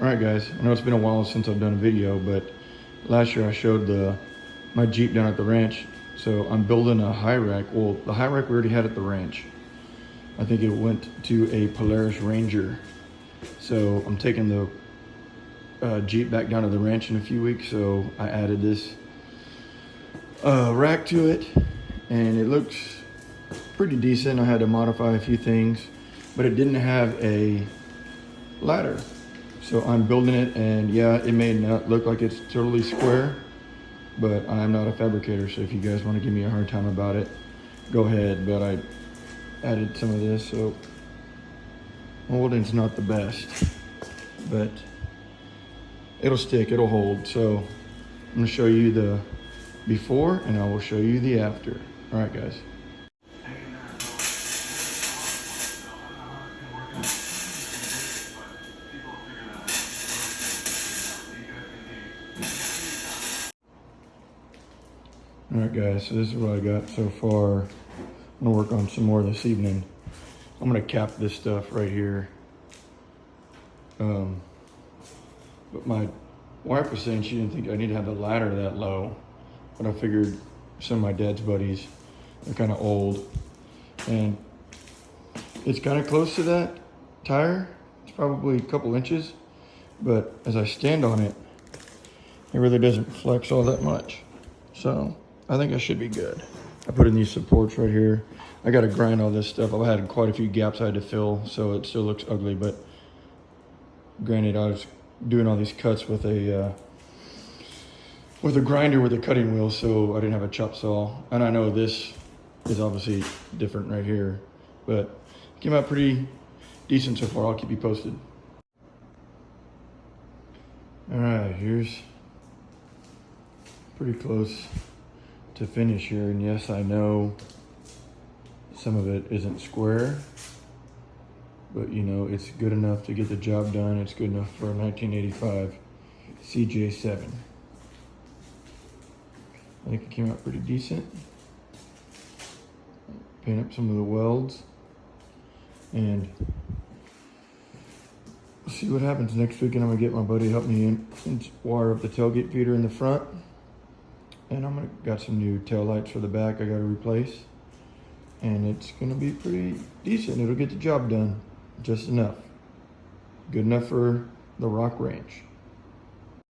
Alright guys, I know it's been a while since I've done a video, but last year I showed my Jeep down at the ranch. So I'm building a high rack. Well, the high rack we already had at the ranch. I think it went to a Polaris Ranger. So I'm taking the Jeep back down to the ranch in a few weeks, so I added this rack to it, and it looks pretty decent. I had to modify a few things, but it didn't have a ladder. So I'm building it, and yeah, it may not look like it's totally square, but I'm not a fabricator, so if you guys want to give me a hard time about it, go ahead. But I added some of this, so molding's not the best, but it'll stick, it'll hold. So I'm gonna show you the before, and I will show you the after. All right, guys. All right, guys, so this is what I got so far. I'm gonna work on some more this evening. I'm gonna cap this stuff right here. But my wife was saying she didn't think I need to have the ladder that low, but I figured some of my dad's buddies are kind of old, and it's kind of close to that tire. It's probably a couple inches, but as I stand on it, it really doesn't flex all that much. So I think I should be good. I put in these supports right here. I got to grind all this stuff. I've had quite a few gaps I had to fill, so it still looks ugly, but granted, I was doing all these cuts with a grinder with a cutting wheel, so I didn't have a chop saw. And I know this is obviously different right here, but it came out pretty decent so far. I'll keep you posted. All right, here's pretty close to finish here, and yes, I know some of it isn't square, but you know, it's good enough to get the job done. It's good enough for a 1985 CJ7. I think it came out pretty decent. Paint up some of the welds, and we'll see what happens next week. And I'm gonna get my buddy to help me and wire up the tailgate feeder in the front. And I'm gonna got some new tail lights for the back I gotta replace. And it's gonna be pretty decent. It'll get the job done just enough. Good enough for the Rock Ranch.